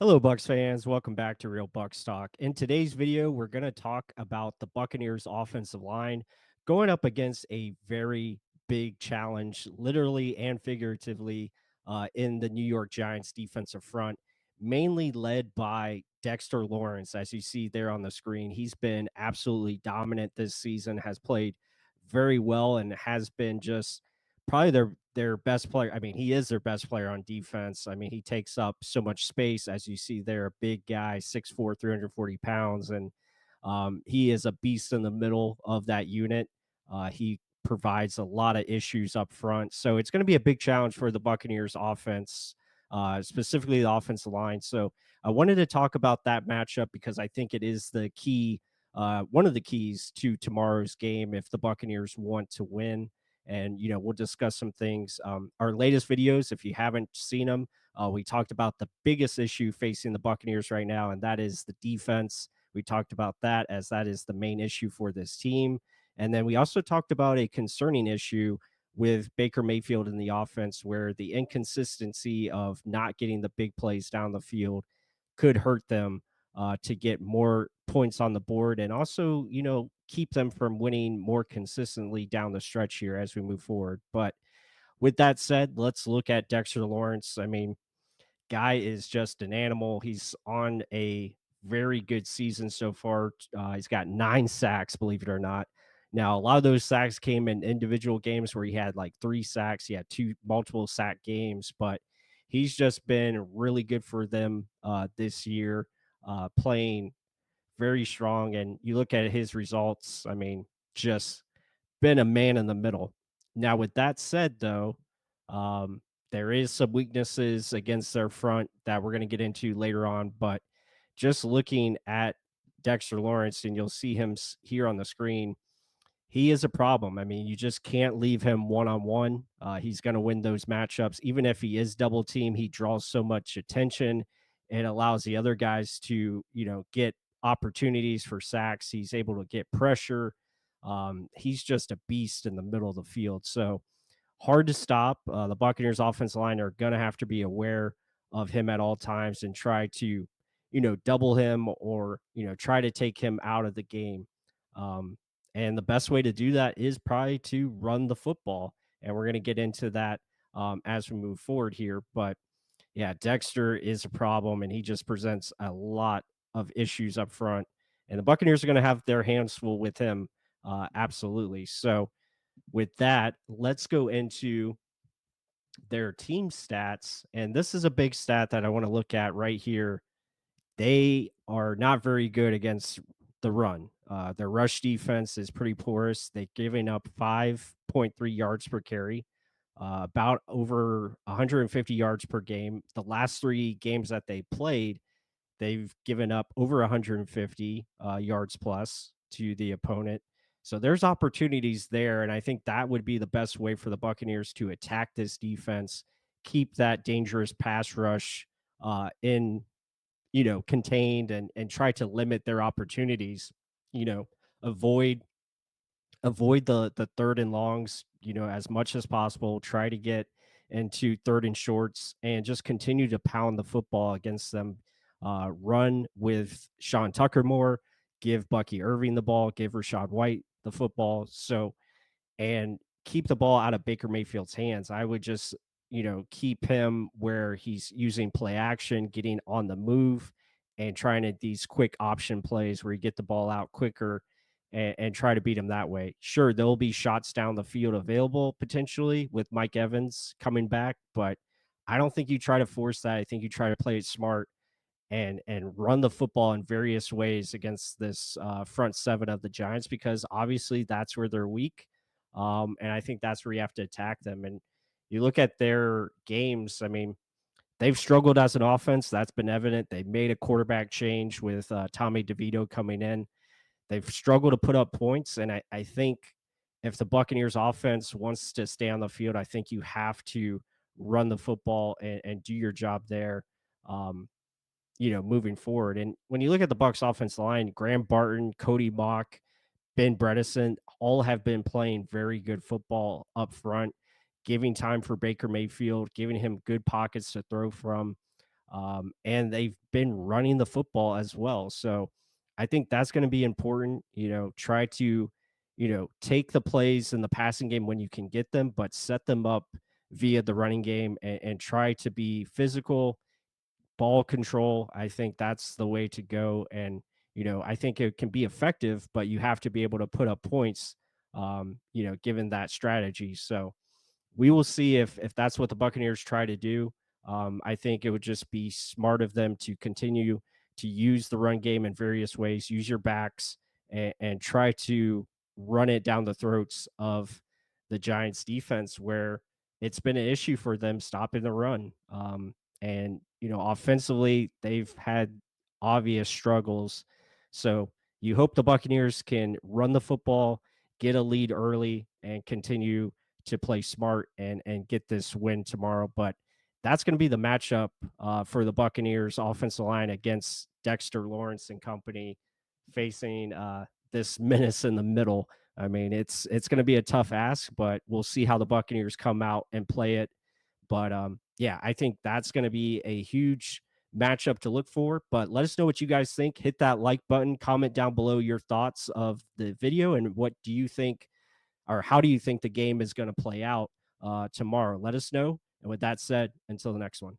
Hello, Bucks fans. Welcome back to Real Bucks Talk. In today's video, we're going to talk about the Buccaneers offensive line going up against a very big challenge, literally and figuratively, in the New York Giants defensive front, mainly led by Dexter Lawrence. As you see there on the screen, he's been absolutely dominant this season, has played very well, and has been just probably their best player. I mean, he is their best player on defense. I mean, he takes up so much space, as you see there, a big guy, 6'4", 340 pounds, and he is a beast in the middle of that unit. He provides a lot of issues up front, so it's going to be a big challenge for the Buccaneers offense, specifically the offensive line. So I wanted to talk about that matchup because I think it is the key, one of the keys to tomorrow's game if the Buccaneers want to win. And we'll discuss some things. Our latest videos, if you haven't seen them, we talked about the biggest issue facing the Buccaneers right now, and that is the defense. We talked about that as that is the main issue for this team. And then we also talked about a concerning issue with Baker Mayfield in the offense, where the inconsistency of not getting the big plays down the field could hurt them to get more points on the board, and also, keep them from winning more consistently down the stretch here as we move forward. But with that said, let's look at Dexter Lawrence. I mean, guy is just an animal. He's on a very good season so far. He's got 9 sacks, believe it or not. Now, a lot of those sacks came in individual games where he had like 3 sacks. He had two multiple sack games, but he's just been really good for them this year, playing very strong. And you look at his results, I mean, just been a man in the middle. Now, with that said, though, um, there is some weaknesses against their front that we're going to get into later on. But just looking at Dexter Lawrence, and you'll see him here on the screen, he is a problem. I mean, you just can't leave him one on one. He's going to win those matchups. Even if he is double team, he draws so much attention. It allows the other guys to, get opportunities for sacks. He's able to get pressure. He's just a beast in the middle of the field. So hard to stop. The Buccaneers offensive line are going to have to be aware of him at all times and try to, double him or, try to take him out of the game. Um, and the best way to do that is probably to run the football. And we're going to get into that as we move forward here. But yeah, Dexter is a problem, and he just presents a lot of issues up front. And the Buccaneers are going to have their hands full with him. Absolutely. So, with that, let's go into their team stats. And this is a big stat that I want to look at right here. They are not very good against the run. Their rush defense is pretty porous. They're giving up 5.3 yards per carry, about over 150 yards per game. The last 3 games that they played, they've given up over 150 yards plus to the opponent. So there's opportunities there. And I think that would be the best way for the Buccaneers to attack this defense, keep that dangerous pass rush in, contained, and try to limit their opportunities, you know, avoid the third and longs, as much as possible. Try to get into third and shorts and just continue to pound the football against them. Run with Sean Tucker more, give Bucky Irving the ball, give Rashad White the football. So, and keep the ball out of Baker Mayfield's hands. I would just, keep him where he's using play action, getting on the move, and trying to these quick option plays where you get the ball out quicker, and try to beat him that way. Sure, there'll be shots down the field available potentially with Mike Evans coming back, but I don't think you try to force that. I think you try to play it smart and run the football in various ways against this front seven of the Giants, because obviously that's where they're weak. And I think that's where you have to attack them. And you look at their games, I mean, they've struggled as an offense. That's been evident. They made a quarterback change with Tommy DeVito coming in. They've struggled to put up points. And I think if the Buccaneers offense wants to stay on the field, I think you have to run the football and do your job there. Moving forward. And when you look at the Bucs offense line, Graham Barton, Cody Mock, Ben Bredesen, all have been playing very good football up front, giving time for Baker Mayfield, giving him good pockets to throw from. and they've been running the football as well. So I think that's going to be important. Try to, take the plays in the passing game when you can get them, but set them up via the running game and try to be physical, ball control. I think that's the way to go. And, I think it can be effective, but you have to be able to put up points, given that strategy. So, we will see if that's what the Buccaneers try to do. I think it would just be smart of them to continue to use the run game in various ways, use your backs, and try to run it down the throats of the Giants defense, where it's been an issue for them stopping the run. And offensively, they've had obvious struggles. So you hope the Buccaneers can run the football, get a lead early, and continue to play smart and get this win tomorrow. But that's going to be the matchup for the Buccaneers offensive line against Dexter Lawrence and company, facing this menace in the middle. I mean, it's going to be a tough ask, but we'll see how the Buccaneers come out and play it. But yeah, I think that's going to be a huge matchup to look for. But let us know what you guys think. Hit that like button, comment down below your thoughts of the video, and what do you think, or how do you think the game is going to play out tomorrow? Let us know. And with that said, until the next one.